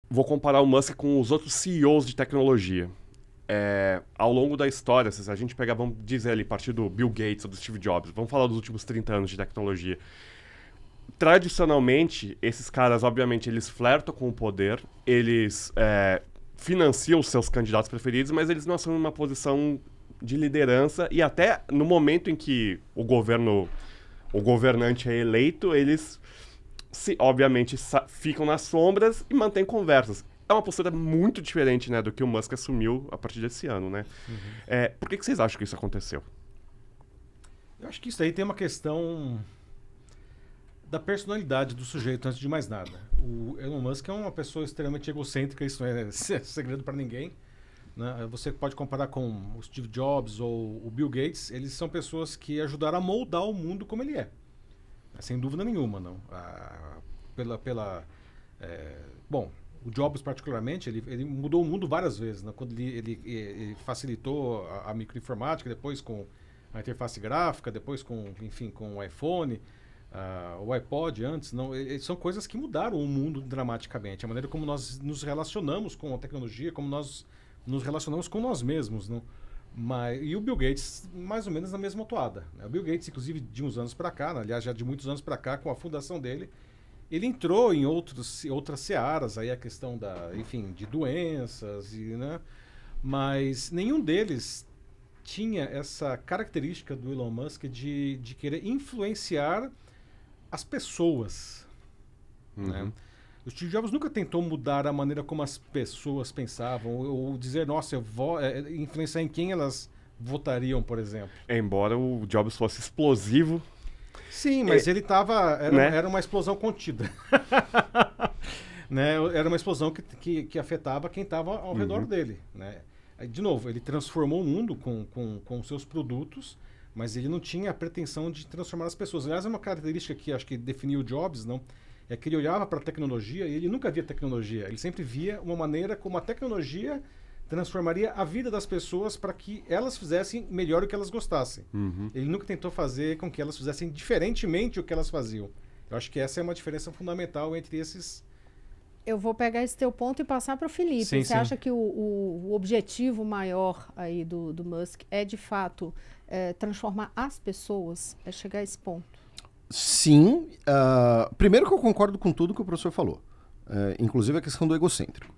vou comparar o Musk com os outros CEOs de tecnologia. Ao longo da história, se a gente pegar, vamos dizer ali, a partir do Bill Gates ou do Steve Jobs, vamos falar dos últimos 30 anos de tecnologia. Tradicionalmente, esses caras, obviamente, eles flertam com o poder, eles financiam os seus candidatos preferidos, mas eles não assumem uma posição de liderança e até no momento em que o governante é eleito, eles, obviamente, ficam nas sombras e mantêm conversas. É uma postura muito diferente, né, do que o Musk assumiu a partir desse ano, né? Por que vocês acham que isso aconteceu? Eu acho que isso aí tem uma questão da personalidade do sujeito, antes de mais nada. O Elon Musk é uma pessoa extremamente egocêntrica, isso não é segredo para ninguém, né? Você pode comparar com o Steve Jobs ou o Bill Gates, eles são pessoas que ajudaram a moldar o mundo como ele é. Sem dúvida nenhuma, não. Bom, o Jobs particularmente, ele mudou o mundo várias vezes, né? Quando ele facilitou a microinformática, depois com a interface gráfica, depois com o iPhone, o iPod antes, não, são coisas que mudaram o mundo dramaticamente. A maneira como nós nos relacionamos com a tecnologia, como nós nos relacionamos com nós mesmos, não? E o Bill Gates, mais ou menos na mesma toada, né? O Bill Gates, inclusive, de uns anos para cá, né? Aliás, já de muitos anos para cá, com a fundação dele, ele entrou em outras searas, aí a questão de doenças, né? Mas nenhum deles tinha essa característica do Elon Musk de querer influenciar as pessoas, né? O Steve Jobs nunca tentou mudar a maneira como as pessoas pensavam, ou dizer, nossa, eu vou influenciar em quem elas votariam, por exemplo. Embora o Jobs fosse explosivo. Sim, mas ele estava... Era uma explosão contida. Né? Era uma explosão que afetava quem estava ao redor dele, né? De novo, ele transformou o mundo com seus produtos, mas ele não tinha a pretensão de transformar as pessoas. Aliás, é uma característica que acho que definiu o Jobs, não? É que ele olhava para a tecnologia e ele nunca via tecnologia. Ele sempre via uma maneira como a tecnologia transformaria a vida das pessoas para que elas fizessem melhor o que elas gostassem. Ele nunca tentou fazer com que elas fizessem diferentemente o que elas faziam. Eu acho que essa é uma diferença fundamental entre esses... Eu vou pegar esse teu ponto e passar para o Felipe. Você acha que o objetivo maior aí do Musk é, de fato, transformar as pessoas? É chegar a esse ponto? Sim. Primeiro que eu concordo com tudo que o professor falou. Inclusive a questão do egocêntrico.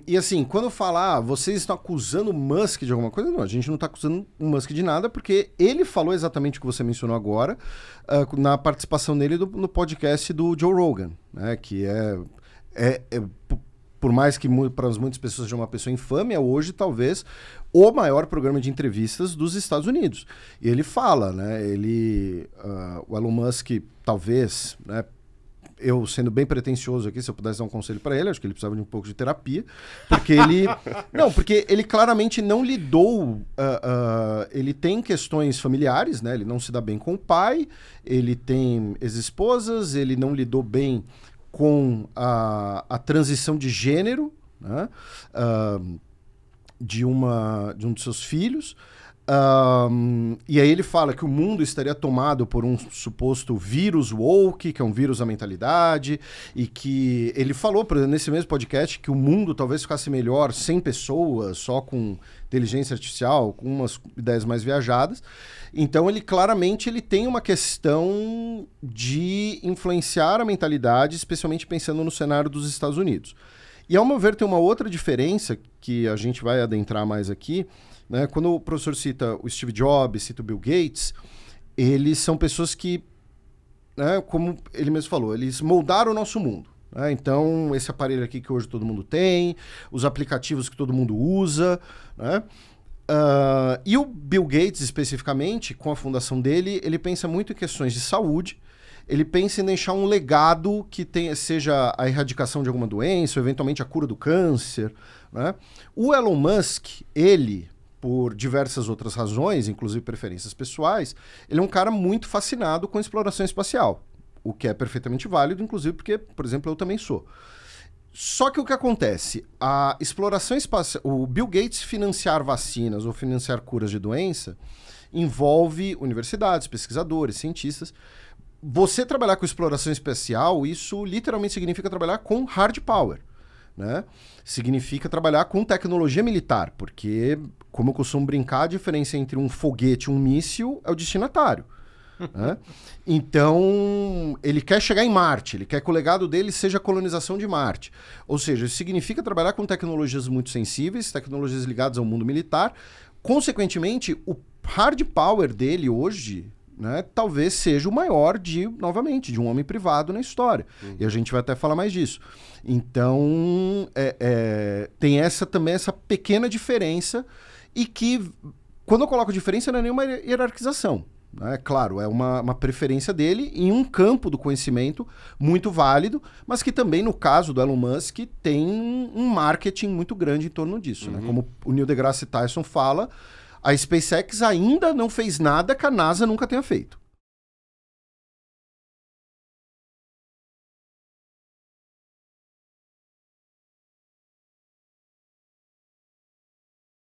E assim, quando eu falar, vocês estão acusando o Musk de alguma coisa, não, a gente não está acusando o Musk de nada, porque ele falou exatamente o que você mencionou agora, na participação dele no podcast do Joe Rogan, né, que por mais que para muitas pessoas seja uma pessoa infame, é hoje talvez o maior programa de entrevistas dos Estados Unidos. E ele fala, né, o Elon Musk talvez, né, eu sendo bem pretencioso aqui, se eu pudesse dar um conselho para ele, acho que ele precisava de um pouco de terapia, porque porque ele claramente não lidou, ele tem questões familiares, né? Ele não se dá bem com o pai, ele tem ex-esposas, ele não lidou bem com a transição de gênero, né? De um dos seus filhos. E aí ele fala que o mundo estaria tomado por um suposto vírus woke, que é um vírus da mentalidade, e que ele falou nesse mesmo podcast que o mundo talvez ficasse melhor sem pessoas, só com inteligência artificial, com umas ideias mais viajadas. Então ele claramente tem uma questão de influenciar a mentalidade, especialmente pensando no cenário dos Estados Unidos. E ao meu ver tem uma outra diferença que a gente vai adentrar mais aqui, né? Quando o professor cita o Steve Jobs, cita o Bill Gates, eles são pessoas que, né, como ele mesmo falou, eles moldaram o nosso mundo, né? Então, esse aparelho aqui que hoje todo mundo tem, os aplicativos que todo mundo usa, né? E o Bill Gates, especificamente, com a fundação dele, ele pensa muito em questões de saúde, ele pensa em deixar um legado que seja a erradicação de alguma doença, ou eventualmente a cura do câncer, né? O Elon Musk, por diversas outras razões, inclusive preferências pessoais, ele é um cara muito fascinado com exploração espacial, o que é perfeitamente válido, inclusive porque, por exemplo, eu também sou. Só que o que acontece? A exploração espacial, o Bill Gates financiar vacinas ou financiar curas de doença envolve universidades, pesquisadores, cientistas, você trabalhar com exploração espacial, isso literalmente significa trabalhar com hard power, né? Significa trabalhar com tecnologia militar, porque, como eu costumo brincar, a diferença entre um foguete e um míssil é o destinatário. Né? Então, ele quer chegar em Marte, ele quer que o legado dele seja a colonização de Marte. Ou seja, isso significa trabalhar com tecnologias muito sensíveis, tecnologias ligadas ao mundo militar. Consequentemente, o hard power dele hoje, né, talvez seja o maior novamente, de um homem privado na história. E a gente vai até falar mais disso. Então, tem também essa pequena diferença e que, quando eu coloco diferença, não é nenhuma hierarquização. Né? Claro, é uma preferência dele em um campo do conhecimento muito válido, mas que também, no caso do Elon Musk, tem um marketing muito grande em torno disso. Né? Como o Neil deGrasse Tyson fala, a SpaceX ainda não fez nada que a NASA nunca tenha feito.